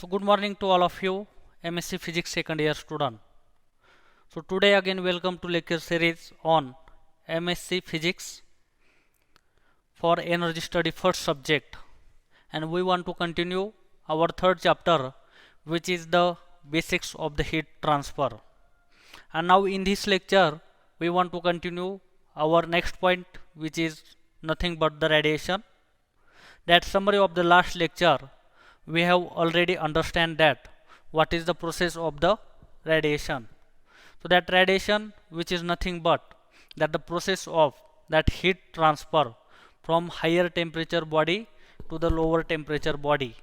So good morning to all of you, MSc Physics second year student. So today again welcome to lecture series on MSc Physics for energy study first subject, and we want to continue our third chapter, which is the basics of the heat transfer. And now in this lecture we want to continue our next point, which is nothing but the radiation. That summary of the last lecture, we have already understand that what is the process of the radiation. So that radiation, which is nothing but that the process of that heat transfer from higher temperature body to the lower temperature body,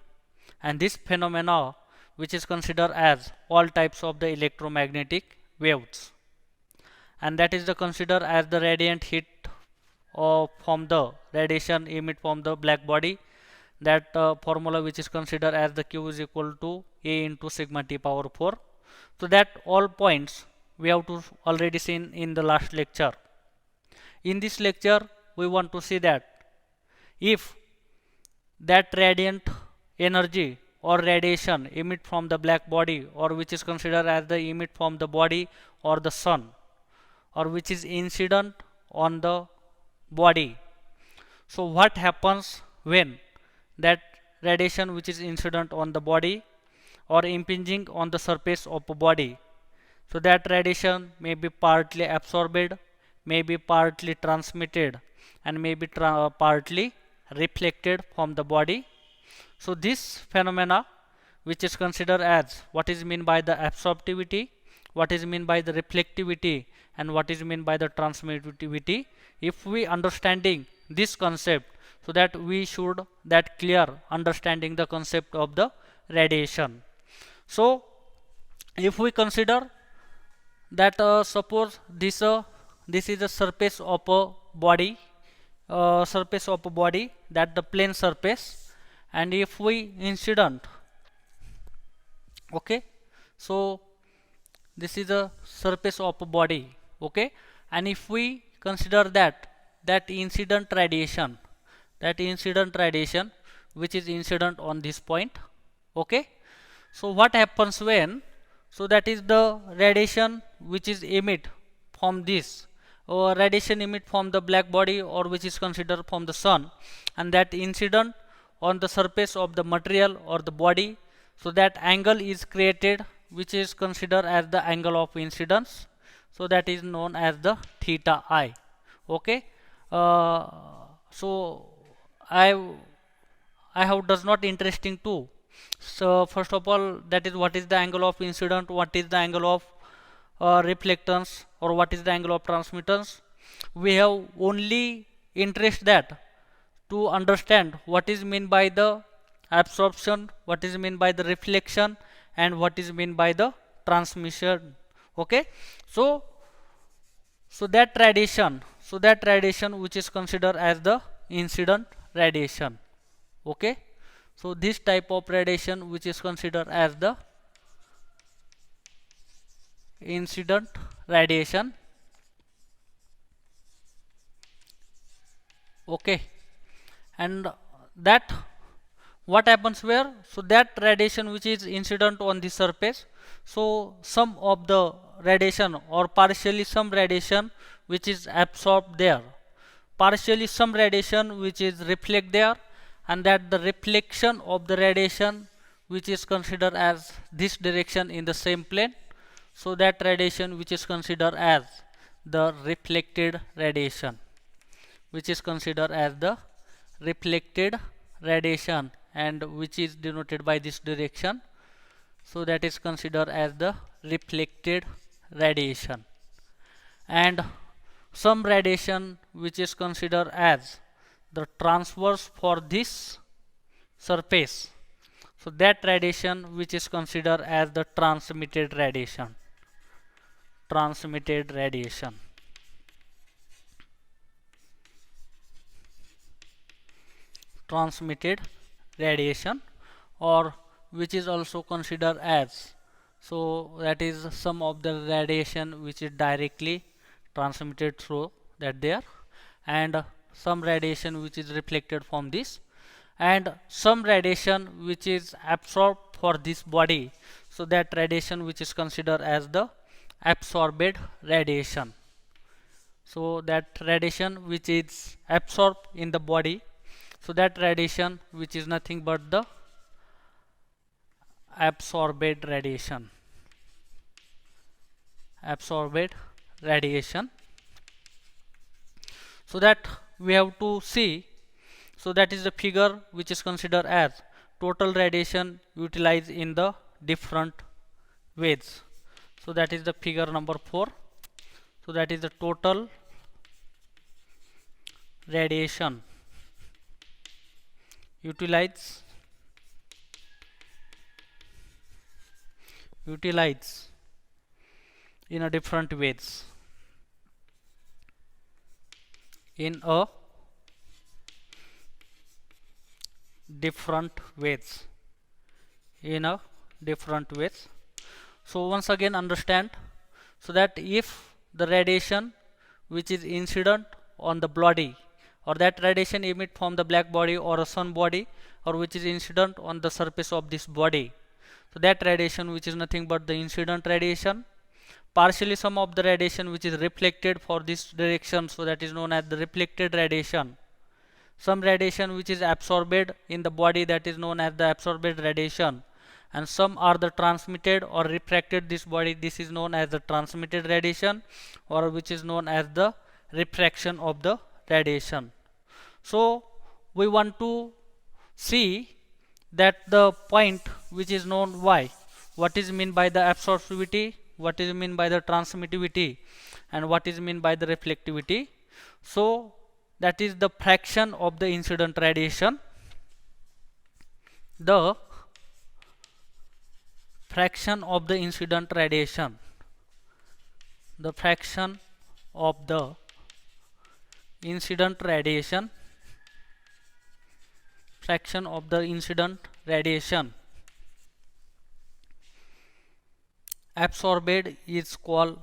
and this phenomena which is considered as all types of the electromagnetic waves, and that is the considered as the radiant heat from the radiation emit from the black body. That formula which is considered as the Q is equal to A into sigma T power 4. So that all points we have to already seen in the last lecture. In this lecture we want to see that if that radiant energy or radiation emit from the black body, or which is considered as the emit from the body or the sun, or which is incident on the body. So what happens when that radiation which is incident on the body or impinging on the surface of a body? So that radiation may be partly absorbed, may be partly transmitted, and may be partly reflected from the body. So this phenomena which is considered as what is mean by the absorptivity, what is mean by the reflectivity, and what is mean by the transmittivity. If we understanding this concept, so that we should that clear understanding the concept of the radiation. So if we consider that suppose this is a surface of a body, that the plane surface, and if we incident, okay, so this is a surface of a body, okay, and if we consider that incident radiation, which is incident on this point, okay, so what happens when, so that is the radiation which is emit from this, or radiation emit from the black body, or which is considered from the sun, and that incident on the surface of the material or the body. So that angle is created which is considered as the angle of incidence, so that is known as the theta I, okay. So I have does not interesting too. So first of all, that is what is the angle of incident, what is the angle of reflectance, or what is the angle of transmittance. We have only interest that to understand what is mean by the absorption, what is mean by the reflection, and what is mean by the transmission, okay. So that radiation, which is considered as the incident radiation, okay. So this type of radiation which is considered as the incident radiation, okay. And that what happens where, so that radiation which is incident on the surface, so some of the radiation or partially some radiation which is absorbed there, partially some radiation which is reflect there, and that the reflection of the radiation which is considered as this direction in the same plane, so that radiation which is considered as the reflected radiation, which is considered as the reflected radiation, and which is denoted by this direction, so that is considered as the reflected radiation. And some radiation which is considered as the transverse for this surface, so that radiation which is considered as the transmitted radiation, transmitted radiation, or which is also considered as, so that is some of the radiation which is directly transmitted through that there, and some radiation which is reflected from this, and some radiation which is absorbed for this body, so that radiation which is considered as the absorbed radiation. So that radiation which is absorbed in the body, so that radiation which is nothing but the absorbed radiation. Absorbed radiation. So that we have to see, so that is the figure which is considered as total radiation utilized in the different ways. So that is the figure number 4. So that is the total radiation utilized in a different ways. In a different ways. In a different ways. So once again understand, so that if the radiation which is incident on the body, or that radiation emit from the black body or a sun body, or which is incident on the surface of this body, so that radiation which is nothing but the incident radiation. Partially some of the radiation which is reflected for this direction, so that is known as the reflected radiation. Some radiation which is absorbed in the body, that is known as the absorbed radiation, and some are the transmitted or refracted this body, this is known as the transmitted radiation, or which is known as the refraction of the radiation. So we want to see that the point which is known why, what is mean by the absorptivity, what is mean by the transmittivity, and what is mean by the reflectivity. So that is the fraction of the incident radiation. The fraction of the incident radiation. The fraction of the incident radiation. Fraction of the incident radiation absorbed is called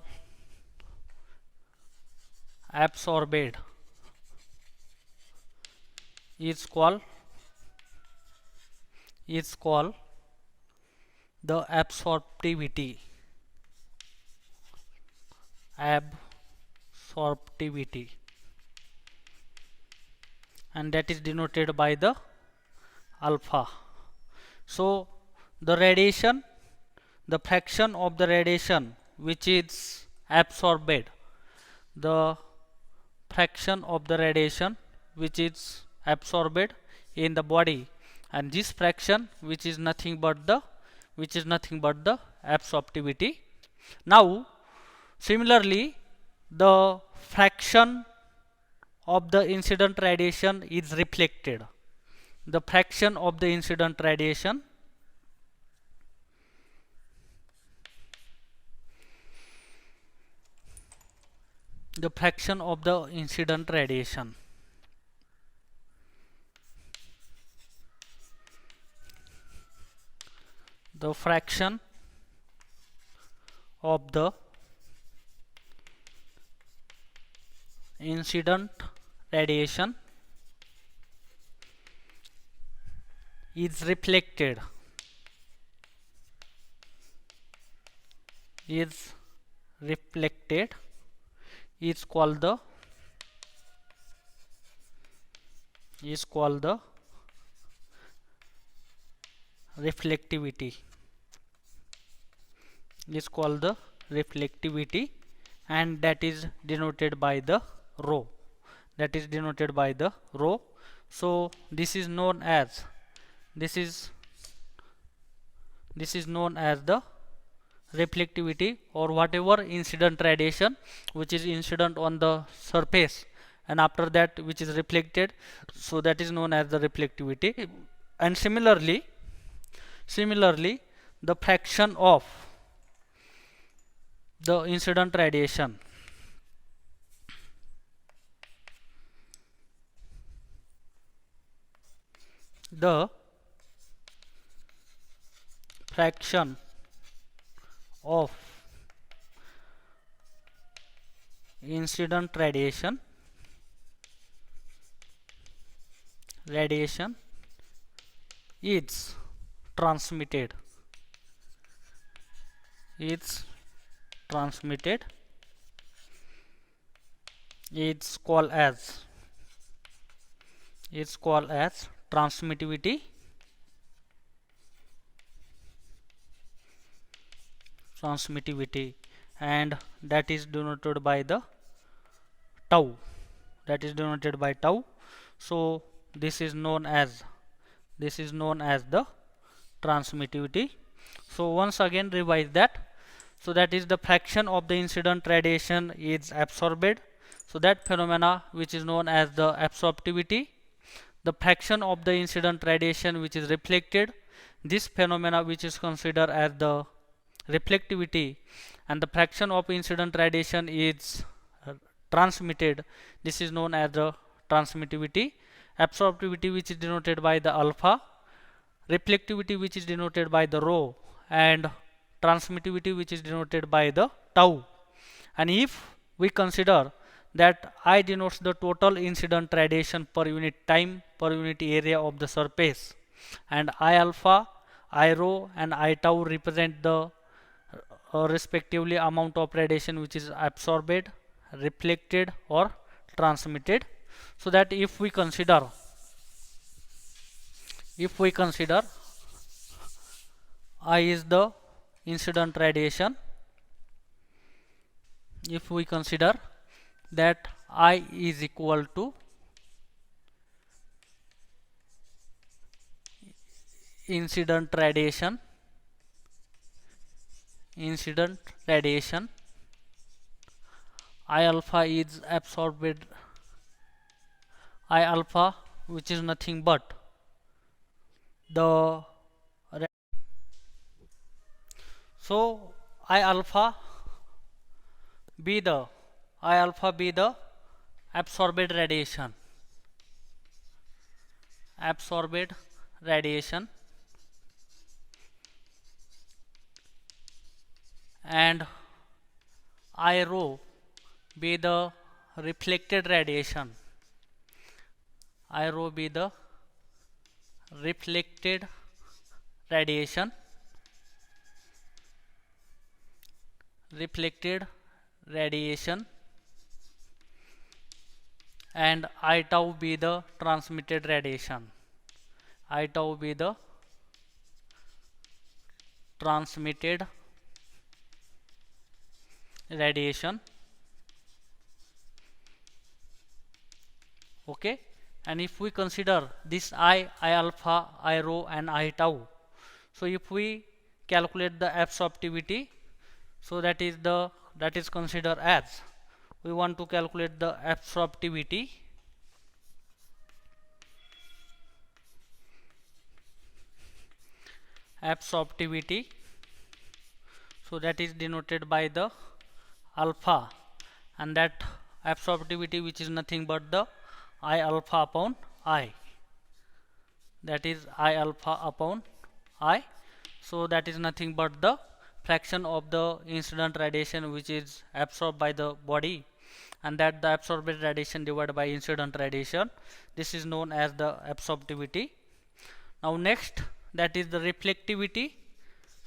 the absorptivity. And that is denoted by the alpha. So the radiation, the fraction of the radiation which is absorbed, the fraction of the radiation which is absorbed in the body, and this fraction which is nothing but the absorptivity. Now similarly, the fraction of the incident radiation is reflected. The fraction of the incident radiation the fraction of the incident radiation the fraction of the incident radiation is reflected is called the reflectivity, and that is denoted by the rho. So this is known as the reflectivity, or whatever incident radiation which is incident on the surface and after that which is reflected, so that is known as the reflectivity. And similarly the fraction of the incident radiation the fraction of incident radiation is transmitted is transmitted is called as transmittivity and that is denoted by the tau, so this is known as the transmittivity. So once again revise that. So that is the fraction of the incident radiation is absorbed, so that phenomena which is known as the absorptivity. The fraction of the incident radiation which is reflected, this phenomena which is considered as the reflectivity, and the fraction of incident radiation is transmitted, this is known as the transmittivity. Absorptivity which is denoted by the alpha, reflectivity which is denoted by the rho, and transmittivity which is denoted by the tau. And if we consider that I denotes the total incident radiation per unit time per unit area of the surface, and I alpha, I rho and I tau represent the respectively amount of radiation which is absorbed, reflected or transmitted. So that if we consider I is the incident radiation, if we consider that I is equal to incident radiation, I alpha is absorbed, I alpha which is nothing but the so I alpha be the absorbed radiation, and I rho be the reflected radiation, and I tau be the transmitted radiation, okay. And if we consider this I alpha, I rho and I tau, so if we calculate the absorptivity, so that is considered as, we want to calculate the absorptivity, so that is denoted by the alpha, and that absorptivity which is nothing but the I alpha upon I, that is I alpha upon I. So that is nothing but the fraction of the incident radiation which is absorbed by the body, and that the absorbed radiation divided by incident radiation, this is known as the absorptivity. Now next, that is the reflectivity,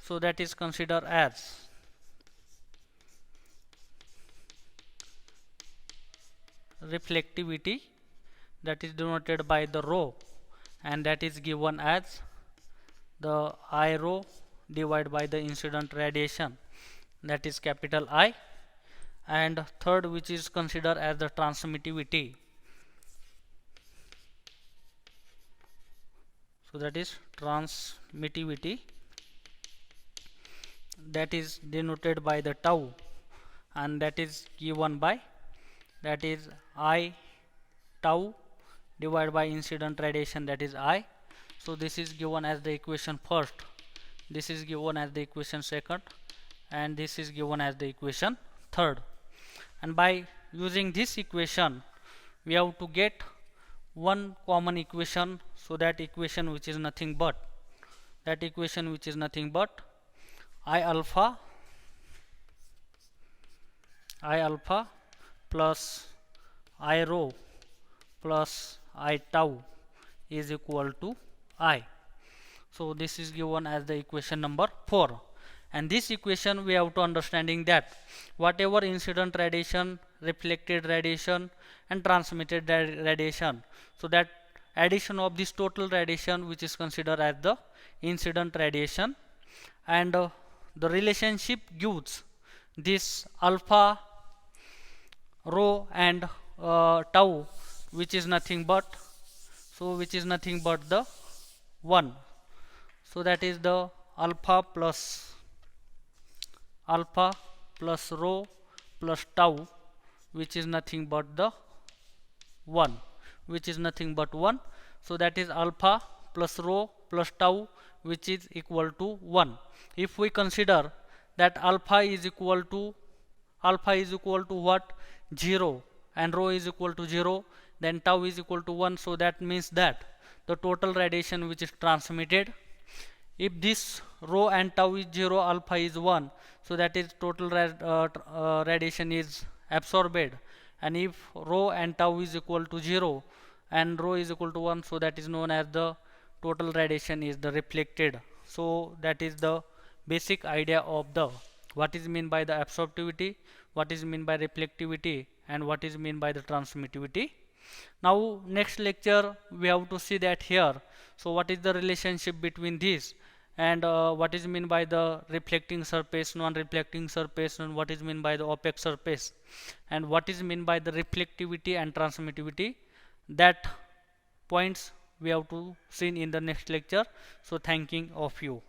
so that is considered as that is denoted by the rho, and that is given as the I rho divided by the incident radiation, that is capital I. And third, which is considered as the transmittivity, so that is transmittivity, that is denoted by the tau, and that is given by, that is I tau divided by incident radiation, that is I. So this is given as the equation first, this is given as the equation second, and this is given as the equation third. And by using this equation, we have to get one common equation, so that equation which is nothing but I alpha plus I rho plus I tau is equal to I. So this is given as the equation number 4. and this equation we have to understanding that whatever incident radiation, reflected radiation and transmitted radiation, so that addition of this total radiation which is considered as the incident radiation, and the relationship gives this alpha, rho and tau, which is nothing but the 1. So that is the alpha plus rho plus tau, which is nothing but the 1, so that is alpha plus rho plus tau, which is equal to 1. If we consider that alpha is equal to what? 0, and rho is equal to 0, then tau is equal to 1, so that means that the total radiation which is transmitted, if this rho and tau is 0, alpha is 1, so that is total radiation is absorbed, and if rho and tau is equal to 0 and rho is equal to 1, so that is known as the total radiation is the reflected. So that is the basic idea of the what is mean by the absorptivity, what is mean by reflectivity, and what is mean by the transmittivity. Now next lecture we have to see that here, so what is the relationship between these, and what is mean by the reflecting surface, non-reflecting surface, and what is mean by the opaque surface, and what is mean by the reflectivity and transmittivity. That points we have to see in the next lecture. So thanking of you.